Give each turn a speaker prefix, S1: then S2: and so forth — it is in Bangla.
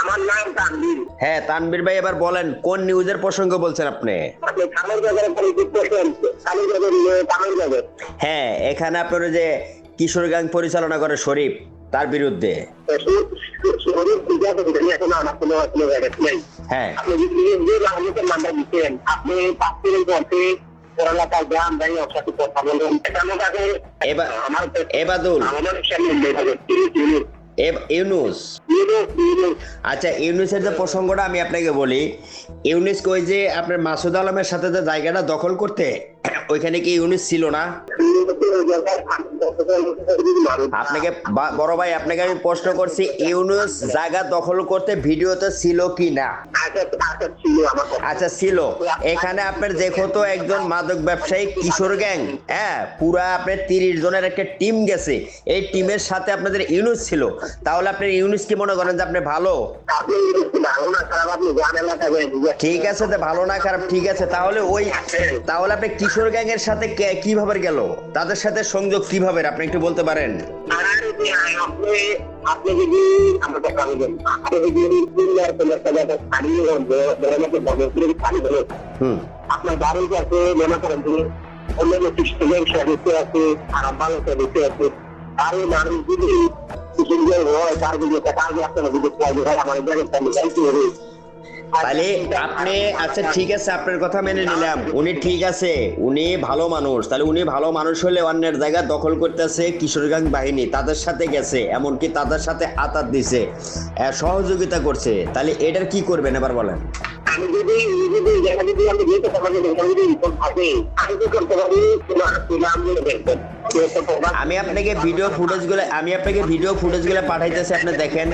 S1: আমার নাম তানভীর।
S2: হ্যাঁ তানভীর ভাই, এবার বলেন কোন নিউজের প্রসঙ্গ বলছেন আপনি?
S1: আপনি কামের বাজারে পরিচিত করছেন, কামের বাজার নিয়ে কামের বাজার।
S2: হ্যাঁ, এখানে আপনার ওই যে কিশোর গ্যাং পরিচালনা করে শরীফ, তার বিরুদ্ধে।
S1: শরীর পূজা করতে এখন আমার কোনো ব্যাপার নেই।
S2: হ্যাঁ
S1: আপনি যদি যে মানুষের নাম্বার দিচ্ছেন, আপনি 5 দিনের পরে পড়ালেখা গ্রাম ভাই ওর সাথে কথা বলবেন। কেন তাকে আমার
S2: এবাদুল
S1: আমাদের সামনে
S2: ইউনুস। আচ্ছা, ইউনুসের যে প্রসঙ্গটা আমি আপনাকে বলি, ইউনুস কই যে আপনার মাসুদ আলমের সাথে যে জায়গাটা দখল করতে, ওইখানে কি ইউনুস ছিল না? আপনাকে বড় ভাই, আপনাকে আমি প্রশ্ন করছি, ইউনুস জায়গা দখল করতে ভিডিওতে ছিল কি না? আচ্ছা ছিল। এখানে আপনার যেহেতু একজন মাদক ব্যবসায়ী কিশোর গ্যাং, হ্যাঁ, পুরা আপনার 30 জনের একটা টিম গেছে, এই টিমের সাথে আপনাদের ইউনুস ছিল, তাহলে আপনার ইউনুস কি মনে করেন যে আপনি ভালো? ঠিক আছে, তো ভালো না খারাপ ঠিক আছে, তাহলে তাহলে আপনি কিশোর গ্যাং এর সাথে কিভাবে গেল, তাদের সাথে সংযোগ কিভাবে, আপনি একটু বলতে পারেন?
S1: আপনি যদি আমাকে আপনার বাড়ির কাছে মনে করেন যে অন্যান্য খ্রিস্টান সদস্য আছে, আরব ভালো সদস্য আছে, আর ওই মানুষ যদি হয় তার যদি আপনারা যদি আমার যাইতে হবে।
S2: তাহলে আপনি, আচ্ছা ঠিক আছে, আপনার কথা মেনে নিলাম, উনি ঠিক আছে, উনি ভালো মানুষ, তাহলে উনি ভালো মানুষ হলে অন্যের জায়গা দখল করতেছে কিশোর গ্যাং বাহিনী, তাদের সাথে গেছে, এমনকি তাদের সাথে আতাত দিছে, সহযোগিতা করছে, তাহলে এটার কি করবেন এবার বলেন?
S1: আমি যদি আমি যেতে পারি, আমি কি করতে পারি?
S2: আমি আপনাকে ভিডিও ফুটেজগুলো পাঠাইতেছি, আপনি দেখেন।